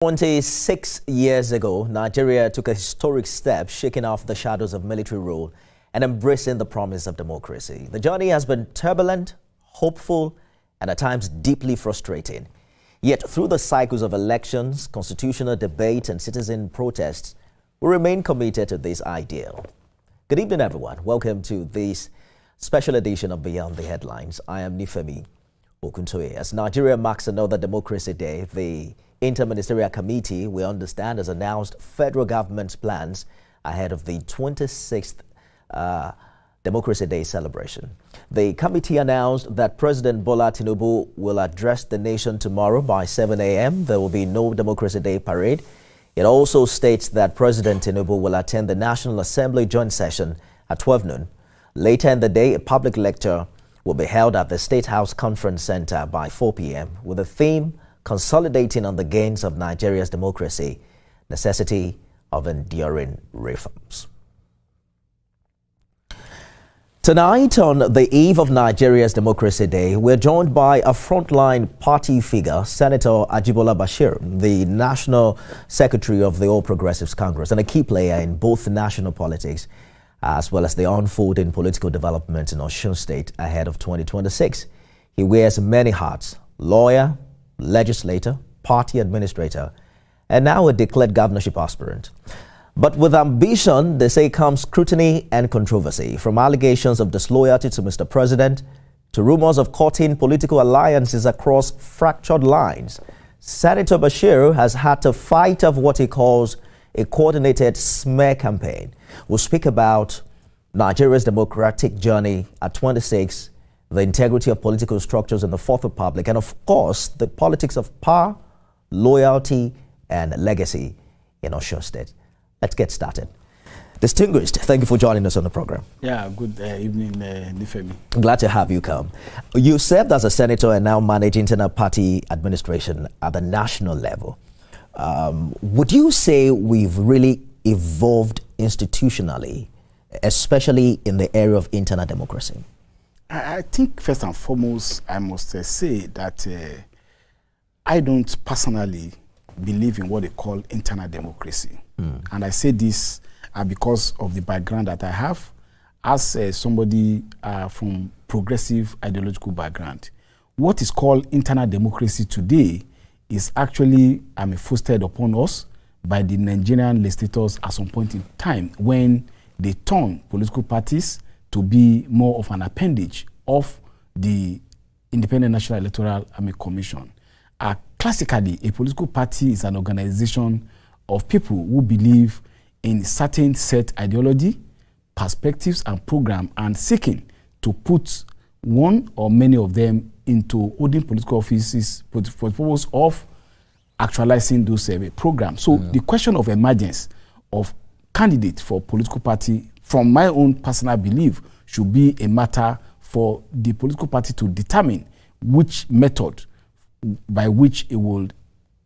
26 years ago, Nigeria took a historic step, shaking off the shadows of military rule and embracing the promise of democracy. The journey has been turbulent, hopeful, and at times deeply frustrating. Yet through the cycles of elections, constitutional debate, and citizen protests, we remain committed to this ideal. Good evening, everyone. Welcome to this special edition of Beyond the Headlines. I am Nifemi Okuntoye. As Nigeria marks another Democracy Day, the Interministerial Committee, we understand, has announced federal government's plans ahead of the 26th Democracy Day celebration. The committee announced that President Bola Tinubu will address the nation tomorrow by 7 a.m. There will be no Democracy Day parade. It also states that President Tinubu will attend the National Assembly joint session at 12 noon. Later in the day, a public lecture will be held at the State House Conference Center by 4 p.m. with the theme Consolidating on the Gains of Nigeria's Democracy, Necessity of Enduring Reforms. Tonight, on the eve of Nigeria's Democracy Day, we're joined by a frontline party figure, Senator Ajibola Basiru, the National Secretary of the All Progressives Congress and a key player in both national politics as well as the unfolding political development in Osun State ahead of 2026. He wears many hats: lawyer, legislator, party administrator, and now a declared governorship aspirant. But with ambition, they say, comes scrutiny and controversy, from allegations of disloyalty to Mr. President to rumors of courting political alliances across fractured lines. Senator Basiru has had to fight off what he calls a coordinated smear campaign. We'll speak about Nigeria's democratic journey at 26, the integrity of political structures in the Fourth Republic, and of course, the politics of power, loyalty, and legacy in Osun State. Let's get started. Distinguished, thank you for joining us on the program. Yeah, good evening, Nifemi. Glad to have you come. You served as a senator and now manage internal party administration at the national level. Would you say we've really evolved institutionally, especially in the area of internal democracy? I think first and foremost, I must say that I don't personally believe in what they call internal democracy. And I say this because of the background that I have as somebody from progressive ideological background. What is called internal democracy today is actually foisted upon us by the Nigerian legislators at some point in time when they turn political parties to be more of an appendage of the Independent National Electoral Commission. Classically, a political party is an organization of people who believe in certain set ideology, perspectives, and program, and seeking to put one or many of them into holding political offices for the purpose of actualizing those programs. So the question of emergence of candidates for political party, from my own personal belief, should be a matter for the political party to determine which method by which it will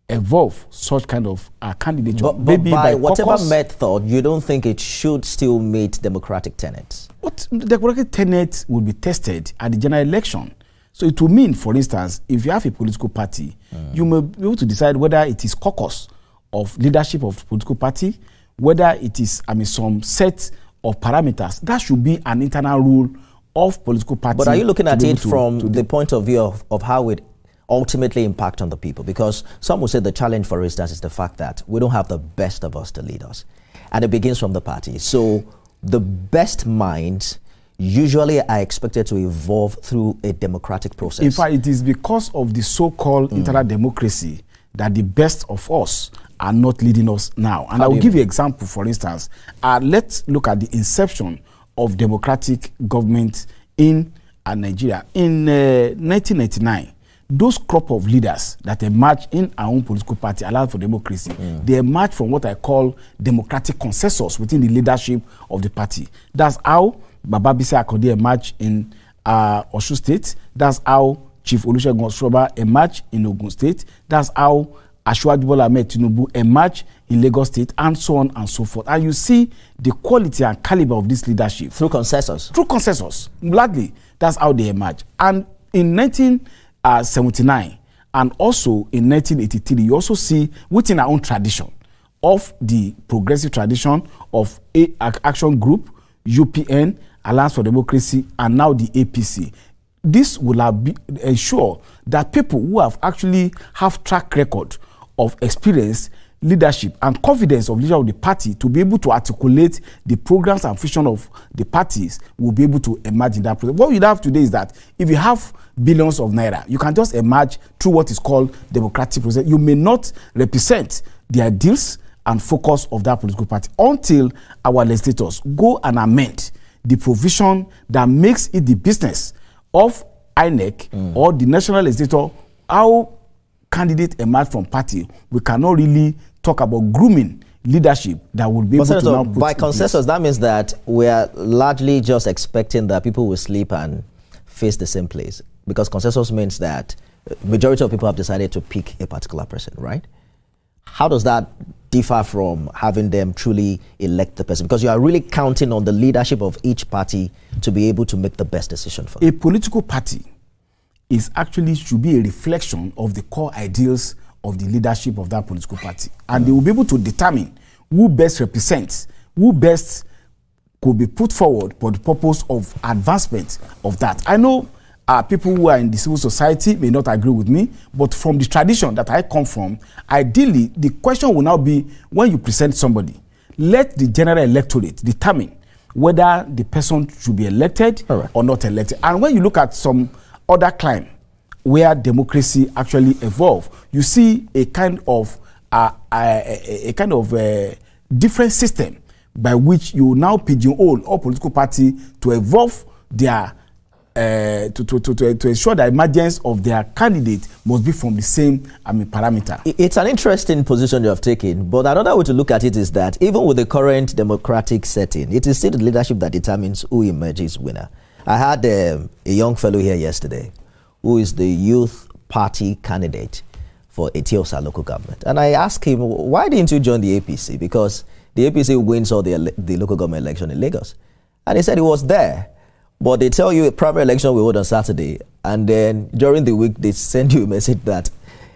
evolve such kind of candidate. But by whatever method, you don't think it should still meet democratic tenets? What democratic tenets will be tested at the general election. So it will mean, for instance, if you have a political party, you may be able to decide whether it is caucus of leadership of the political party, whether it is some set of parameters. That should be an internal rule of political party. But are you looking at it from the point of view of how it ultimately impact on the people? Because some will say the challenge, for instance, is the fact that we don't have the best of us to lead us. And it begins from the party. So the best minds usually are expected to evolve through a democratic process. In fact, it is because of the so-called internal democracy that the best of us are not leading us now. And I will give you an example, for instance. Let's look at the inception of democratic government in Nigeria. In 1999, those crop of leaders that emerged in our own political party, Allowed for Democracy, they emerged from what I call democratic consensus within the leadership of the party. That's how Baba Bisi Akande emerged in Osun State. That's how Chief Olusegun Osuroba emerged in Ogun State. That's how Asiwaju Bola Ahmed Tinubu emerged in Lagos State, and so on and so forth. And you see the quality and caliber of this leadership. Through consensus. Through consensus. Gladly, that's how they emerged. And in 1979, And also in 1983, you also see within our own tradition of the progressive tradition of Action Group, UPN, Alliance for Democracy, and now the APC. This will ensure that people who have track record of experience, leadership, and confidence of leadership of the party to be able to articulate the programs and vision of the parties will be able to emerge in that process. What we have today is that if you have billions of naira, you can just emerge through what is called democratic process. You may not represent the ideals and focus of that political party until our legislators go and amend the provision that makes it the business of INEC or the national legislator how candidates emerge from party. We cannot really talk about grooming leadership that will be able to now put by consensus, that means that we are largely just expecting that people will sleep and face the same place, because consensus means that majority of people have decided to pick a particular person, right? How does that differ from having them truly elect the person? Because you are really counting on the leadership of each party to be able to make the best decision for them. A political party should be a reflection of the core ideals of the leadership of that political party. And they will be able to determine who best represents, who best could be put forward for the purpose of advancement of that. I know people who are in the civil society may not agree with me, but from the tradition that I come from, ideally, the question will now be, when you present somebody, let the general electorate determine whether the person should be elected or not elected. And when you look at some other climate where democracy actually evolved, you see a kind of different system by which you now pigeonhole all political party to evolve their to ensure the emergence of their candidate must be from the same parameter. It's an interesting position you have taken, but another way to look at it is that even with the current democratic setting, it is still the leadership that determines who emerges winner. I had a young fellow here yesterday who is the youth party candidate for Etiosa local government. And I asked him, why didn't you join the APC? Because the APC wins all the local government election in Lagos. And he said he was there. But they tell you a primary election will hold on Saturday, and then during the week they send you a message that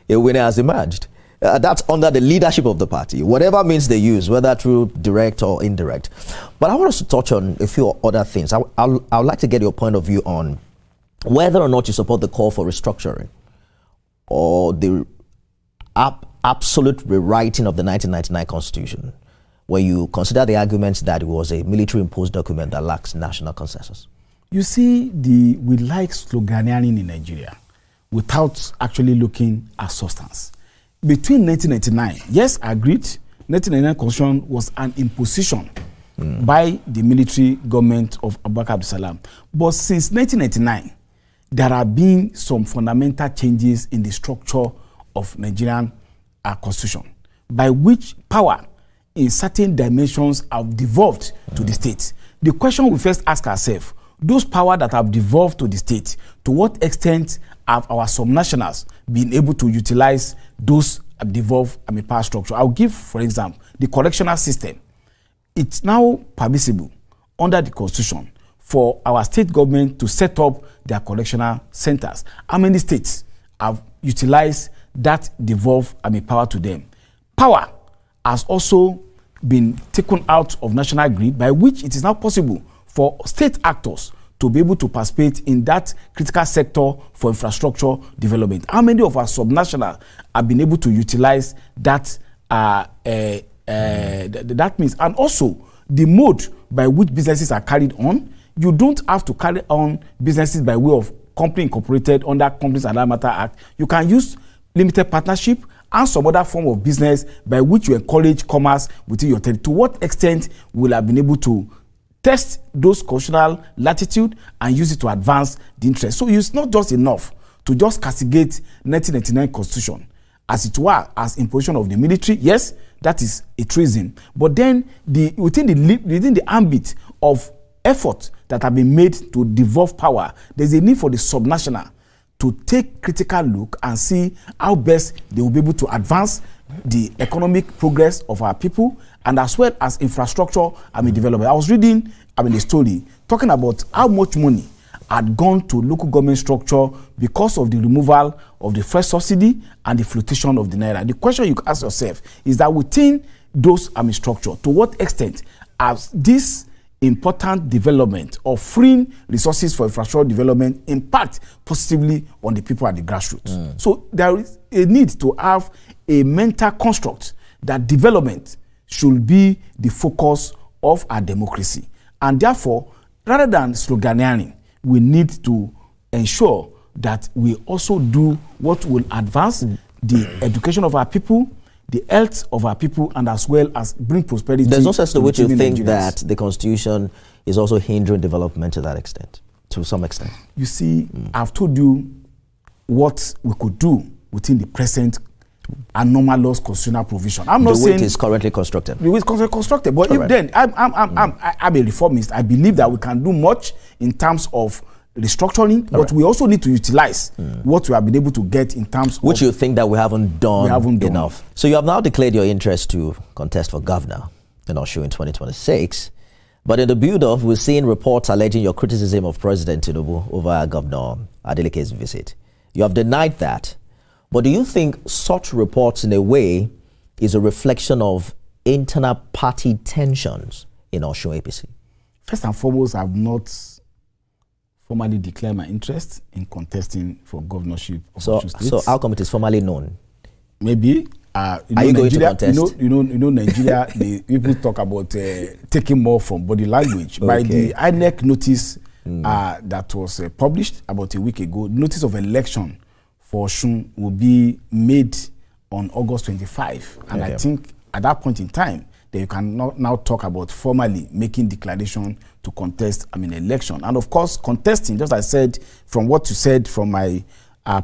a winner has emerged. That's under the leadership of the party, whatever means they use, whether through direct or indirect. But I want us to touch on a few other things. I would like to get your point of view on whether or not you support the call for restructuring or the absolute rewriting of the 1999 Constitution, when you consider the arguments that it was a military-imposed document that lacks national consensus. You see, we like sloganeering in Nigeria without actually looking at substance. Between 1999, yes, I agreed, 1999 Constitution was an imposition by the military government of Abubakar Abdulsalam. But since 1999, there have been some fundamental changes in the structure of Nigerian Constitution, by which power in certain dimensions have devolved to the state. The question we first ask ourselves, those powers that have devolved to the state, to what extent have our subnationals been able to utilize those devolved power structure? I'll give, for example, the correctional system. It's now permissible under the Constitution for our state government to set up their correctional centers. How many states have utilized that devolved power to them? Power has also been taken out of national grid, by which it is now possible for state actors to be able to participate in that critical sector for infrastructure development. How many of our subnationals have been able to utilize that? That means, and also the mode by which businesses are carried on. You don't have to carry on businesses by way of company incorporated under Companies and Other Matters Act. You can use limited partnership and some other form of business by which you encourage commerce within your territory. To what extent will have been able to test those constitutional latitude and use it to advance the interest? So it's not just enough to just castigate 1999 Constitution as it were as imposition of the military. Yes, that is a treason. But then within the ambit of effort that have been made to devolve power, there's a need for the subnational to take critical look and see how best they will be able to advance the economic progress of our people, and as well as infrastructure development. I was reading a story talking about how much money had gone to local government structure because of the removal of the first subsidy and the flotation of the naira. The question you ask yourself is that within those structure, to what extent has this important development of freeing resources for infrastructure development impact positively on the people at the grassroots? So there is a need to have a mental construct that development should be the focus of our democracy. And therefore, rather than sloganeering, we need to ensure that we also do what will advance the education of our people, the health of our people, and as well as bring prosperity. There's no sense to which you think Nigerians. that the Constitution is also hindering development to that extent, to some extent. You see, I've told you what we could do within the present anomalous constitutional provision. I'm not saying the way it is currently constructed. The way it's constructed, but if then I'm a reformist. I believe that we can do much in terms of restructuring, but we also need to utilize what we have been able to get in terms which of you think that we haven't done enough. So you have now declared your interest to contest for governor in Osun in 2026. But in the build-up, we're seeing reports alleging your criticism of President Tinubu over Governor Adeleke's visit. You have denied that. But do you think such reports, in a way, is a reflection of internal party tensions in Osun APC? First and foremost, I have not formally declared my interest in contesting for governorship of Osun State. So how come it is formally known? Maybe. Are you going to contest? You know, Nigeria, the people talk about taking more from body language. By the INEC notice that was published about a week ago, notice of election for Osun will be made on August 25. And I think at that point in time, that you can now talk about formally making declaration to contest, election. And of course, contesting, just as I said, from what you said from my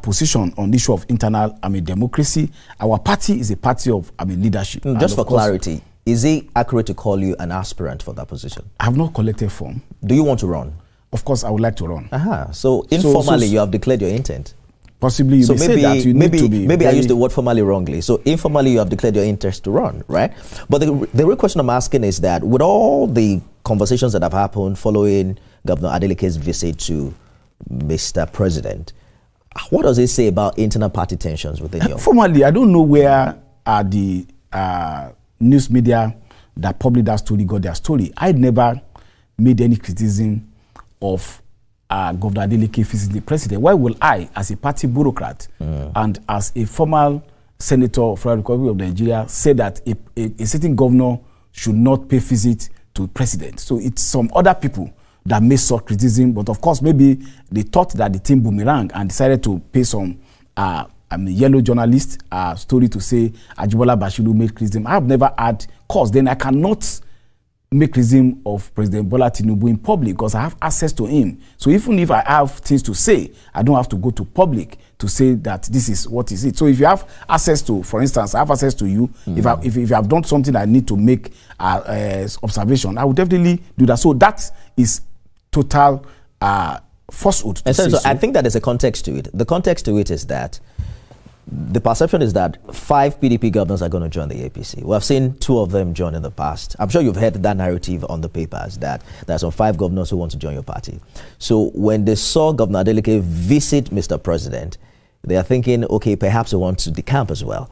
position on the issue of internal, democracy, our party is a party of, leadership. Just for clarity, is it accurate to call you an aspirant for that position? I have not collected form. Do you want to run? Of course, I would like to run. So informally, you have declared your intent. Possibly you may say that you need to be maybe I used the word formally wrongly. So informally, you have declared your interest to run, right? But the real question I'm asking is that with all the conversations that have happened following Governor Adeleke's visit to Mr. President, what does it say about internal party tensions within your... Formally, I don't know where the news media that published that story got their story. I never made any criticism of Governor Adeleke visiting the president. Why will I, as a party bureaucrat and as a former senator of the Federal Republic of Nigeria, say that a sitting governor should not pay visit to the president? So it's some other people that made such criticism, but of course maybe they thought that the team boomerang and decided to pay some yellow journalist story to say Ajibola Basiru made criticism. I have never had cause. Then I cannot make criticism of President Bola Tinubu in public because I have access to him. So even if I have things to say, I don't have to go to public to say that this is what is it. So if you have access to, for instance, I have access to you, if you have done something I need to make observation, I will definitely do that. So that is total falsehood. So I think that there's a context to it. The context to it is that the perception is that 5 PDP governors are going to join the APC. We have seen 2 of them join in the past. I'm sure you've heard that narrative on the papers that there are some 5 governors who want to join your party. So when they saw Governor Adeleke visit Mr. President, they are thinking, okay, perhaps they want to decamp as well.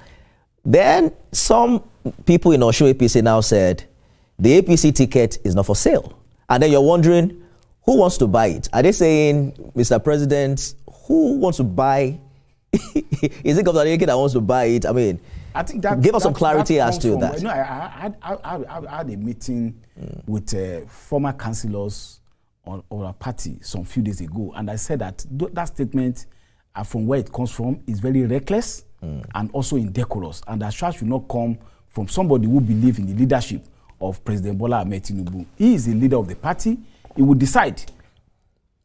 Then some people in Osun APC now said, the APC ticket is not for sale. And then you're wondering, who wants to buy it? Are they saying, Mr. President, who wants to buy is it Gov Adeleke that wants to buy it? I think that give us some clarity as to that. You know, I had a meeting with former councillors of our party some few days ago, and I said that that statement, from where it comes from, is very reckless and also indecorous, and that should not come from somebody who believes in the leadership of President Bola Ahmed Tinubu. He is the leader of the party. He will decide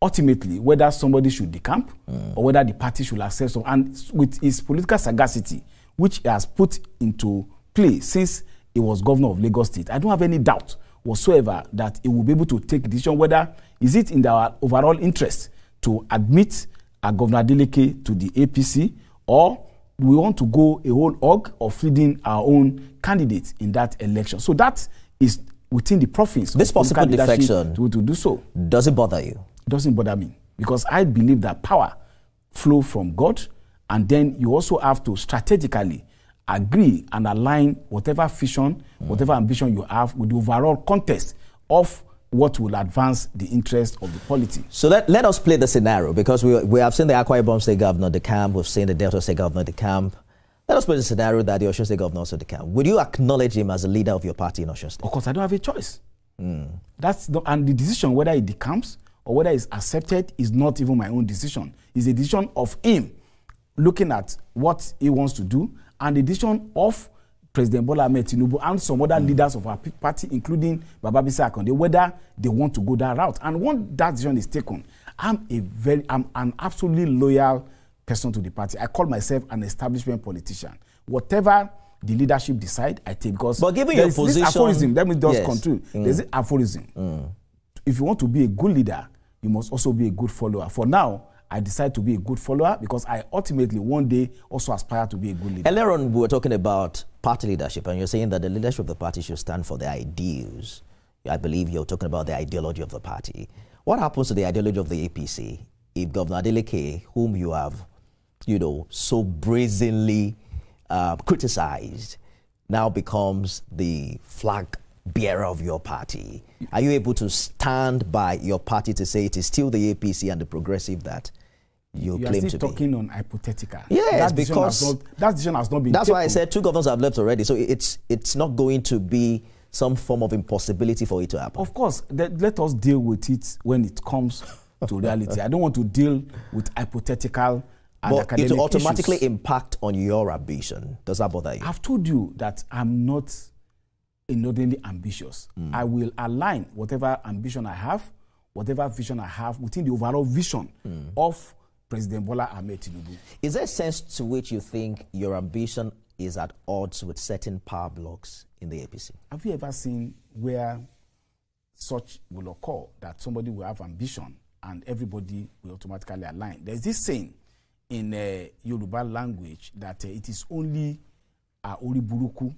ultimately whether somebody should decamp or whether the party should accept some. And with his political sagacity, which he has put into play since he was governor of Lagos State, I don't have any doubt whatsoever that he will be able to take a decision whether is it in our overall interest to admit Governor Adeleke to the APC, or we want to go a whole hog of feeding our own candidates in that election. So that is within the province. This possible defection to do so. Does it bother you? Doesn't bother me. because I believe that power flow from God, and then you also have to strategically agree and align whatever vision, whatever ambition you have with the overall context of what will advance the interest of the polity. So let us play the scenario, because we have seen the Akwa Ibom State Governor, the camp, we've seen the Delta State Governor, the camp. Let us play the scenario that the Osun State Governor also the camp. Would you acknowledge him as a leader of your party in Osun State? Of course, I don't have a choice. That's not, and the decision whether it decamps or whether it's accepted is not even my own decision. It's a decision of him looking at what he wants to do, and the decision of President Bola Ahmed Tinubu and some other leaders of our party, including Baba Bisa Akonde, whether they want to go that route. And once that decision is taken, I'm an absolutely loyal person to the party. I call myself an establishment politician. Whatever the leadership decide, I take. Because but given your position, this aphorism, let me just conclude. There's an aphorism. If you want to be a good leader, you must also be a good follower. For now, I decide to be a good follower because I ultimately one day also aspire to be a good leader. Earlier on, we were talking about party leadership, and you're saying that the leadership of the party should stand for the ideals. I believe you're talking about the ideology of the party. What happens to the ideology of the APC if Governor Adeleke, whom you have, so brazenly criticized, now becomes the flag bearer of your party? Are you able to stand by your party to say it is still the APC and the progressive that you claim to be? You are still talking on hypothetical. Yes, because that decision has not been That's taken. why I said 2 governors have left already, so it's not going to be some form of impossibility for it to happen. Of course, let us deal with it when it comes to reality. I don't want to deal with hypothetical and academic it will automatically issues. impact on your ambition. Does that bother you? I've told you that I'm not inordinately ambitious. I will align whatever ambition I have, whatever vision I have within the overall vision of President Bola Ahmed Tinubu. Is there a sense to which you think your ambition is at odds with certain power blocks in the APC? Have you ever seen where such will occur, that somebody will have ambition and everybody will automatically align? There's this saying in Yoruba language that it is only Oriburuku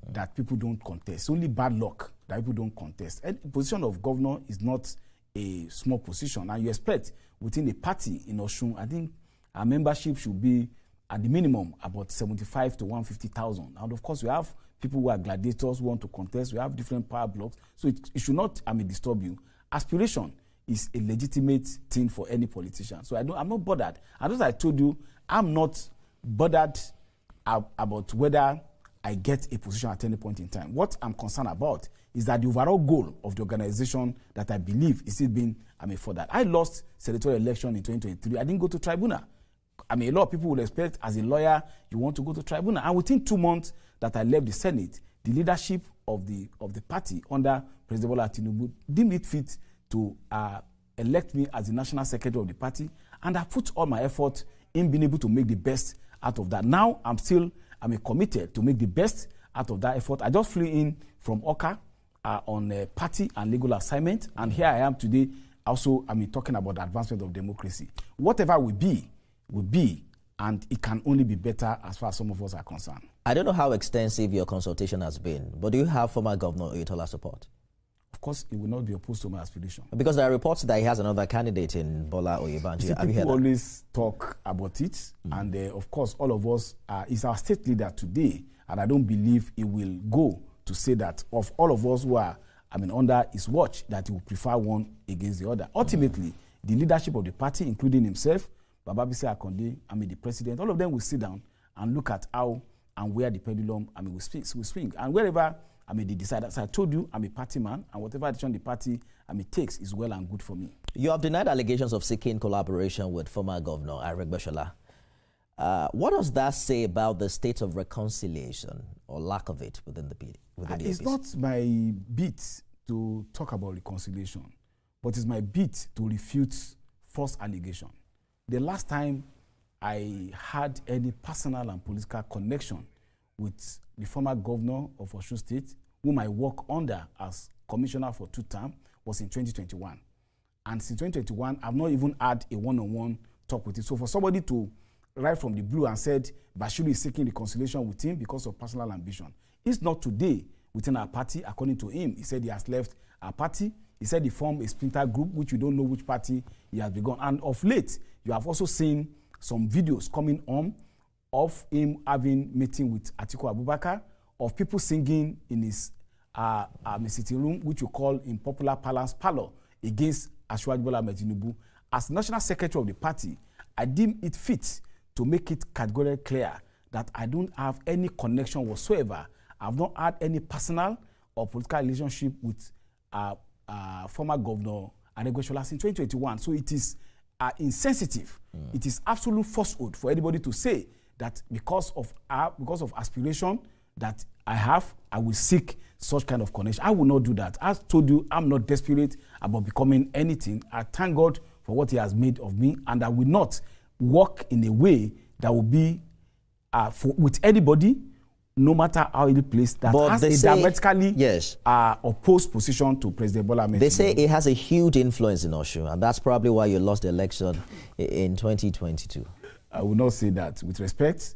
that people don't contest. Only bad luck that people don't contest. And the position of governor is not a small position. And you expect within a party in Osun, I think our membership should be at the minimum about 75 to 150,000. And of course, we have people who are gladiators who want to contest. We have different power blocks. So it should not disturb you. Aspiration is a legitimate thing for any politician. So I'm not bothered. And as I told you, I'm not bothered about whether I get a position at any point in time. What I'm concerned about is that the overall goal of the organization that I believe is still being furthered. I lost senatorial election in 2023. I didn't go to tribunal. A lot of people would expect as a lawyer, you want to go to tribunal. And within 2 months that I left the Senate, the leadership of the party under President Bola Tinubu deemed it fit to elect me as the national secretary of the party. And I put all my effort in being able to make the best out of that. Now I'm committed to make the best out of that effort. I just flew in from Oka on a party and legal assignment, and here I am today also talking about the advancement of democracy. Whatever will be, and it can only be better as far as some of us are concerned. I don't know how extensive your consultation has been, but do you have former Governor Oyetola support? Of course, he will not be opposed to my aspiration. Because there are reports that he has another candidate in Bola Oyebanji. People always talk about it, and of course, all of us, is our state leader today, and I don't believe he will go to say that of all of us who are under his watch, that he will prefer one against the other. Ultimately, the leadership of the party, including himself, Baba Bisa Akonde, the president, all of them will sit down and look at how and where the pendulum will swing. And wherever they decide, as I told you, I'm a party man, and whatever decision the party takes is well and good for me. You have denied allegations of seeking collaboration with former Governor Ajibola Basiru. What does that say about the state of reconciliation or lack of it within the It's APC? not my beat to talk about reconciliation, but it's my beat to refute false allegation. The last time I had any personal and political connection with the former governor of Osun State, whom I work under as commissioner for 2 terms, was in 2021. And since 2021, I've not even had a one-on-one talk with him. So for somebody to write from the blue and said Basiru is seeking reconciliation with him because of personal ambition, it's not today within our party. According to him, he said he has left our party. He said he formed a splinter group, which you don't know which party he has begun. And of late, you have also seen some videos coming on of him having meeting with Atiku Abubakar, of people singing in his sitting room, which you call in popular parlance parlor, against Ajibola Basiru. As national secretary of the party, I deem it fit to make it categorically clear that I don't have any connection whatsoever. I've not had any personal or political relationship with former Governor Adeleke since 2021. So it is insensitive. It is absolute falsehood for anybody to say that because of aspiration that I have, I will seek such kind of connection. I will not do that. As told you, I'm not desperate about becoming anything. I thank God for what He has made of me, and I will not work in a way that will be with anybody, no matter how it placed, that but has a diametrically opposed position to President Bola Ahmed Tinubu. They say it has a huge influence in Osun, and that's probably why you lost the election in 2022. I will not say that. With respect,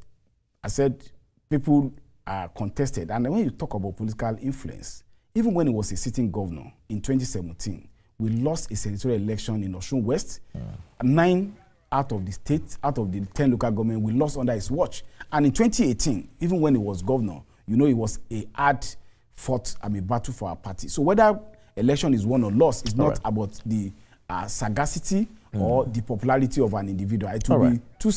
I said people are contested. And when you talk about political influence, even when he was a sitting governor in 2017, we lost a senatorial election in Osun West. 9 out of the 10 local government, we lost under his watch. And in 2018, even when he was governor, you know, it was a hard fought battle for our party. So whether election is won or lost is not about the sagacity or the popularity of an individual. It will be too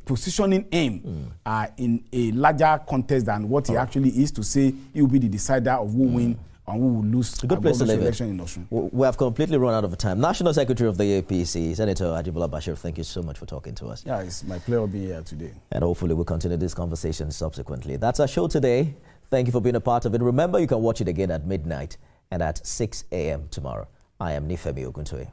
positioning him in a larger context than what he actually is, to say he will be the decider of who win and who will lose a good place to live election in Osun. We have completely run out of time. National Secretary of the APC, Senator Ajibola Basiru, thank you so much for talking to us. Yeah, it's my pleasure being here today. And hopefully we'll continue this conversation subsequently. That's our show today. Thank you for being a part of it. Remember, you can watch it again at midnight and at 6 a.m. tomorrow. I am Nifemi Oguntoye.